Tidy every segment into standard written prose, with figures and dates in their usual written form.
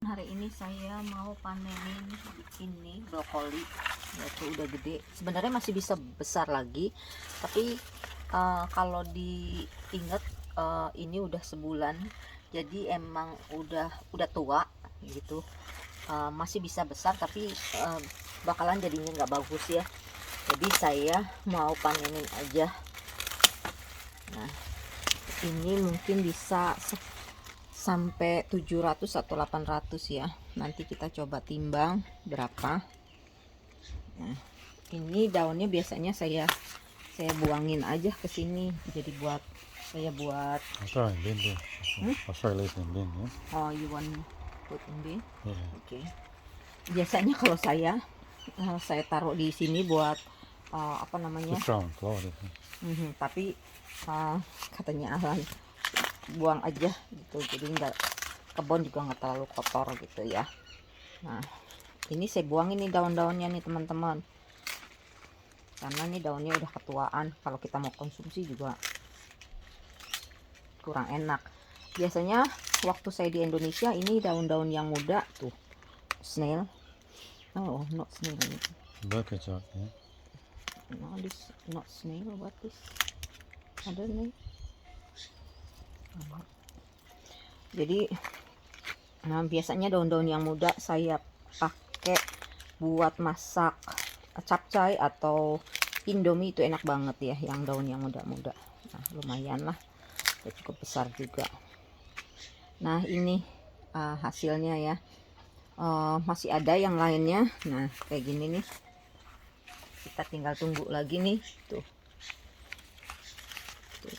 Hari ini saya mau panenin ini brokoli, yaitu udah gede. Sebenarnya masih bisa besar lagi, tapi kalau diingat ini udah sebulan, jadi emang udah tua gitu. Masih bisa besar, tapi bakalan jadinya nggak bagus ya. Jadi saya mau panenin aja. Nah, ini mungkin bisa sampai 700 atau 800 ya. Nanti kita coba timbang berapa. Nah, ini daunnya biasanya saya buangin aja ke sini. Jadi saya buat oh, you want put in bin? Oke. Biasanya kalau saya taruh di sini buat apa namanya? Tapi katanya Alan buang aja gitu, jadi enggak, kebun juga nggak terlalu kotor gitu ya. Nah, ini saya buang ini daun-daunnya nih teman-teman, karena nih daunnya udah ketuaan, kalau kita mau konsumsi juga kurang enak. Biasanya waktu saya di Indonesia ini daun-daun yang muda tuh, snail, oh not snail, no this not snail, what is other name. Jadi biasanya daun-daun yang muda saya pakai buat masak capcay atau indomie, itu enak banget ya yang daun yang muda-muda. Nah, lumayan lah ya, cukup besar juga. Nah, ini hasilnya ya. Masih ada yang lainnya. Nah, kayak gini nih, kita tinggal tunggu lagi nih. Tuh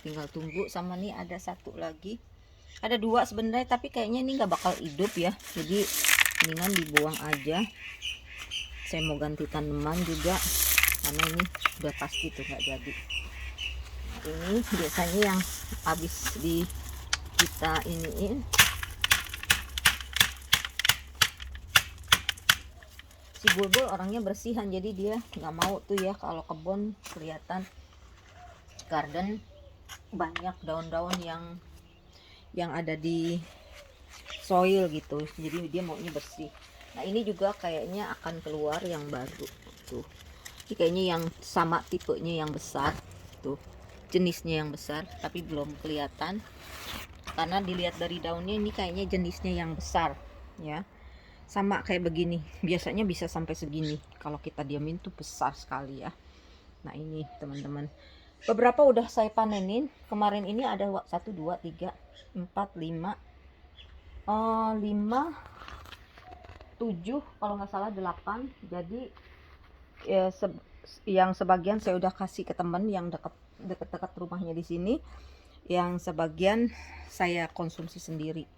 tinggal tunggu. Sama nih ada satu lagi, ada dua sebenarnya, tapi kayaknya ini nggak bakal hidup ya, jadi mendingan dibuang aja. Saya mau ganti tanaman juga karena ini udah pasti tuh nggak jadi. Nah, ini biasanya yang habis kita iniin, si Bulbul orangnya bersihan, jadi dia nggak mau tuh ya kalau kebun kelihatan garden banyak daun-daun yang ada di soil gitu, jadi dia maunya bersih. Nah, ini juga kayaknya akan keluar yang baru tuh. Ini kayaknya yang sama tipenya yang besar tuh, jenisnya yang besar, tapi belum kelihatan karena dilihat dari daunnya ini kayaknya jenisnya yang besar ya. Sama kayak begini, biasanya bisa sampai segini, kalau kita diamin tuh besar sekali ya. Nah, ini teman-teman, beberapa udah saya panenin kemarin. Ini ada 1 2 3 4 5 7 kalau nggak salah 8. Jadi ya, yang sebagian saya udah kasih ke temen yang dekat rumahnya di sini, yang sebagian saya konsumsi sendiri.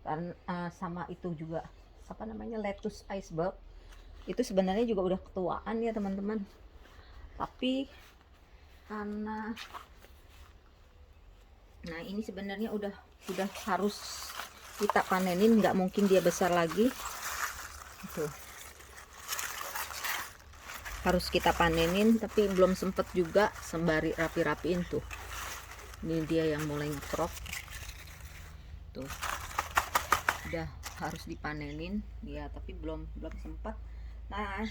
Dan sama itu juga apa namanya, lettuce iceberg, itu sebenarnya juga udah ketuaan ya teman-teman, tapi karena nah ini sebenarnya udah harus kita panenin, nggak mungkin dia besar lagi itu, harus kita panenin, tapi belum sempet juga sembari rapi-rapiin tuh. Ini dia yang mulai ngekrop tuh, udah harus dipanenin ya, tapi belum sempat. Nah,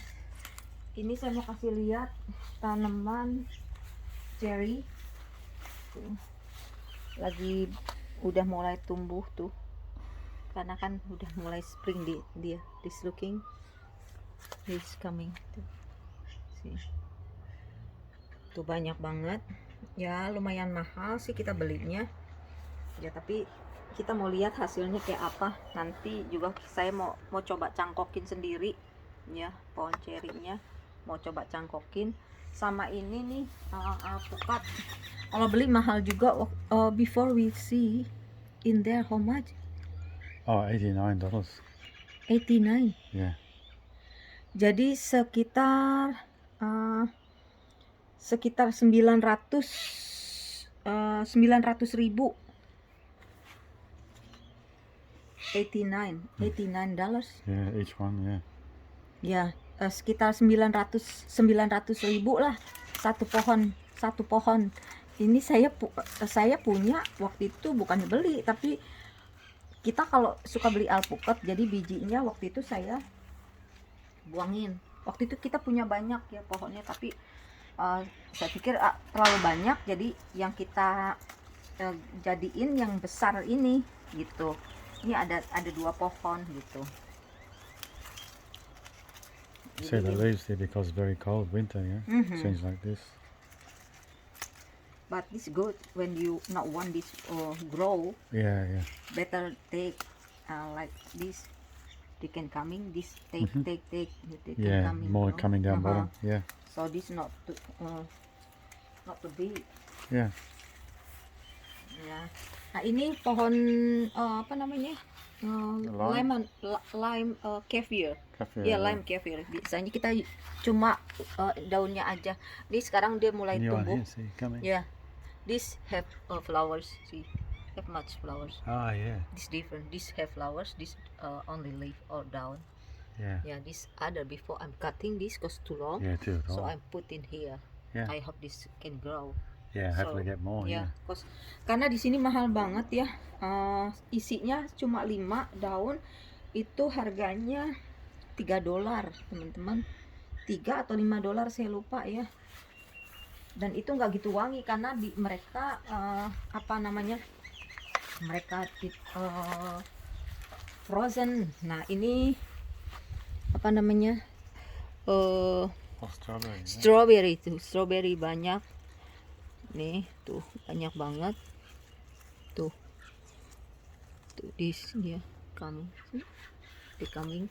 ini saya mau kasih lihat tanaman cherry tuh, lagi udah mulai tumbuh tuh, karena kan udah mulai spring. Dia this looking, this coming tuh, tuh banyak banget ya. Lumayan mahal sih kita belinya ya, tapi kita mau lihat hasilnya kayak apa. Nanti juga saya mau coba cangkokin sendiri ya, pohon cerinya mau coba cangkokin. Sama ini nih alpukat, kalau beli mahal juga. Before we see in there how much? Oh, $89. 89. Yeah. Jadi sekitar 900 ribu. 89 dollars. Yeah, each one, yeah. Ya, sekitar 900 ribu lah satu pohon. Ini saya punya waktu itu, bukannya beli, tapi kita kalau suka beli alpukat, jadi bijinya waktu itu saya buangin. Waktu itu kita punya banyak ya pohonnya, tapi saya pikir terlalu banyak, jadi yang kita jadiin yang besar ini gitu. Ini ada 2 pohon gitu. See the leaves there because very cold winter, yeah? Seems like this. But this good when you not want this grow, Yeah, yeah. better take like this. They can coming this take they can Yeah, coming, more no? coming down bottom. Yeah, So this not too big. yeah. Ya. Nah ini pohon apa namanya? Lime. Lime kaffir. Cafe. Ya lime kaffir. Biasanya kita cuma daunnya aja. Ini sekarang dia mulai New one tumbuh. here, see, coming. Ya. This have flowers. See, have much flowers. Oh, yeah. This different. This have flowers. This only leaf or down. Yeah. Yeah. This other before I'm cutting this cause too long. Yeah, too. So Oh. I'm put in here. Yeah. I hope this can grow. Yeah, hopefully get more. Ya, Yeah. karena di sini mahal banget ya. Isinya cuma 5 daun, itu harganya $3, teman-teman. 3 atau $5 saya lupa ya. Dan itu nggak gitu wangi karena mereka apa namanya? Mereka frozen. Nah, ini apa namanya? Oh, strawberry. Yeah. Strawberry tuh, strawberry banyak. Nih, tuh banyak banget. Tuh this dia coming. See? They coming.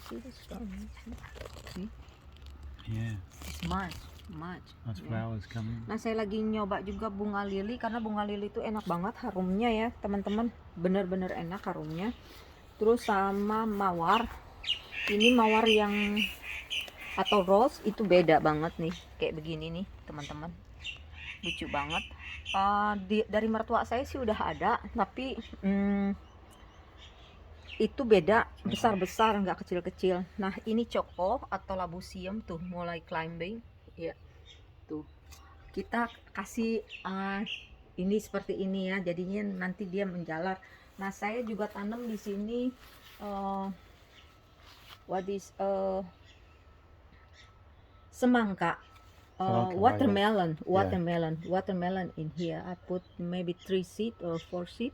See this coming. See? Yeah. It's much. Nice Ya. flowers coming. Nah, saya lagi nyoba juga bunga lili karena bunga lili itu enak banget harumnya ya, teman-teman. Bener-bener enak harumnya. Terus sama mawar. Ini mawar yang atau rose itu beda banget nih, kayak begini nih, teman-teman. Lucu banget. Dari mertua saya sih udah ada, tapi itu beda, besar-besar, nggak kecil-kecil. Nah, ini coko atau labusium tuh mulai climbing ya. Tuh kita kasih ini seperti ini ya, jadinya nanti dia menjalar. Nah, saya juga tanam di sini semangka. Watermelon in here. I put maybe 3 seed or 4 seed,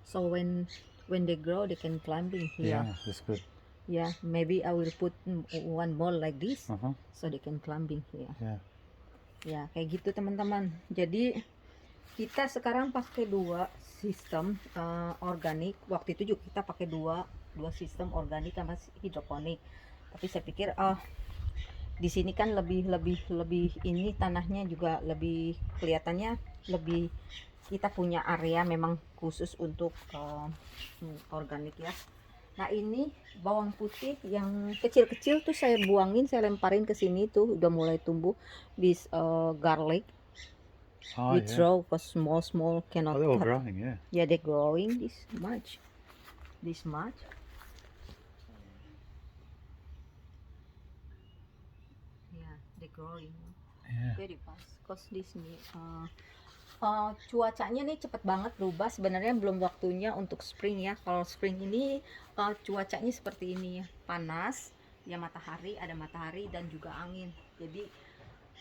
so when they grow they can climb in here. Yeah, that's good. Yeah, maybe I will put one more like this, Uh-huh. so they can climb in here. Yeah. Ya, kayak gitu teman-teman. Jadi kita sekarang pakai 2 sistem organik. Waktu itu juga kita pakai dua sistem organik sama hidroponik. Tapi saya pikir di sini kan lebih ini tanahnya juga lebih kelihatannya lebih, kita punya area memang khusus untuk organik ya. Nah, ini bawang putih yang kecil-kecil tuh saya buangin, saya lemparin ke sini tuh udah mulai tumbuh. This garlic Oh, we yeah. throw because small Oh, cannot they're all cut. growing, yeah. Yeah, they're growing this much. Yeah, they're growing Yeah. very fast. Cause this nih cuacanya nih cepet banget berubah. Sebenarnya belum waktunya untuk spring ya. Kalau spring ini cuacanya seperti ini ya, panas ya, ada matahari dan juga angin. Jadi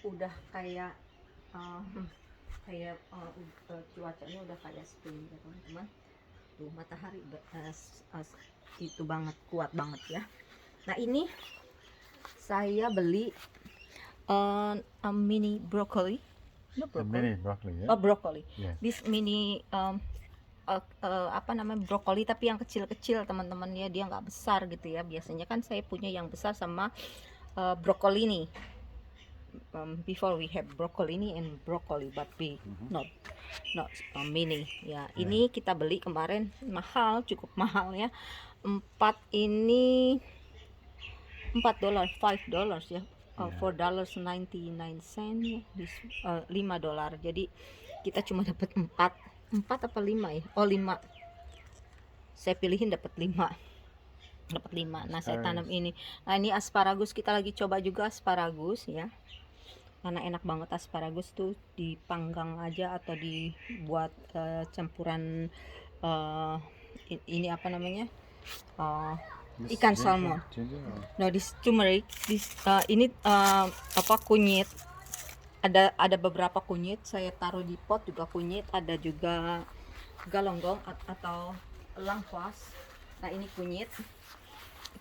udah kayak cuacanya udah kayak spring ya teman-teman. Tuh matahari itu banget, kuat banget ya. Nah, ini saya beli mini broccoli. No, A mini broccoli, yeah. Oh, broccoli. Yeah. This mini apa namanya, brokoli tapi yang kecil-kecil teman-teman ya, dia nggak besar gitu ya. Biasanya kan saya punya yang besar sama brokoli nih. Before we have broccoli and broccoli but big, not mini ya. Ini kita beli kemarin mahal, cukup mahal ya. 4 $5 ya. $4.99 ya. $5. Jadi kita cuma dapat 4 apa 5 ya? Oh, 5. Saya pilihin dapat 5. Nah, saya tanam ini. Nah, ini asparagus, kita lagi coba juga asparagus ya. Karena enak banget asparagus tuh dipanggang aja atau dibuat campuran ini apa namanya, This ikan ginger- salmon. Ginger or No, this turmeric, ini apa, kunyit. Ada beberapa kunyit, saya taruh di pot juga kunyit, ada juga galonggong atau lengkuas. Nah, ini kunyit.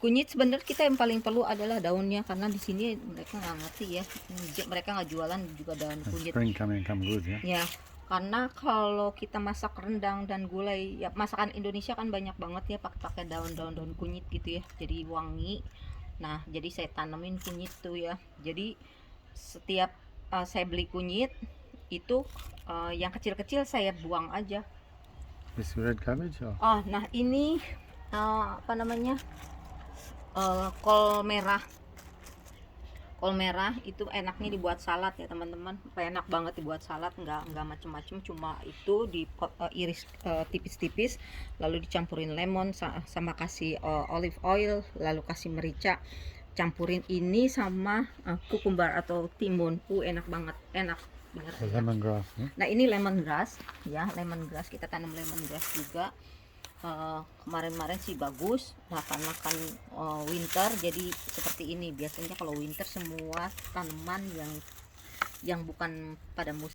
Kunyit sebenarnya kita yang paling perlu adalah daunnya, karena di sini mereka nggak ngerti ya, mereka nggak jualan juga daun the kunyit. spring come good, yeah. Ya, karena kalau kita masak rendang dan gulai, ya masakan Indonesia kan banyak banget ya pakai daun kunyit gitu ya, jadi wangi. Nah, jadi saya tanemin kunyit tuh ya. Jadi setiap saya beli kunyit itu, yang kecil-kecil saya buang aja. This red cabbage or Nah ini apa namanya, kol merah. Kol merah itu enaknya dibuat salad ya teman-teman, enak banget dibuat salad, nggak macem-macem, cuma itu iris tipis-tipis, lalu dicampurin lemon sama kasih olive oil, lalu kasih merica, campurin ini sama cucumber atau timun. Enak banget, enak bener. the lemongrass, yeah? Nah, ini lemongrass ya, lemongrass kita tanam lemongrass juga. Kemarin-kemarin sih bagus. Nah, karena kan winter jadi seperti ini. Biasanya kalau winter semua tanaman yang bukan pada musim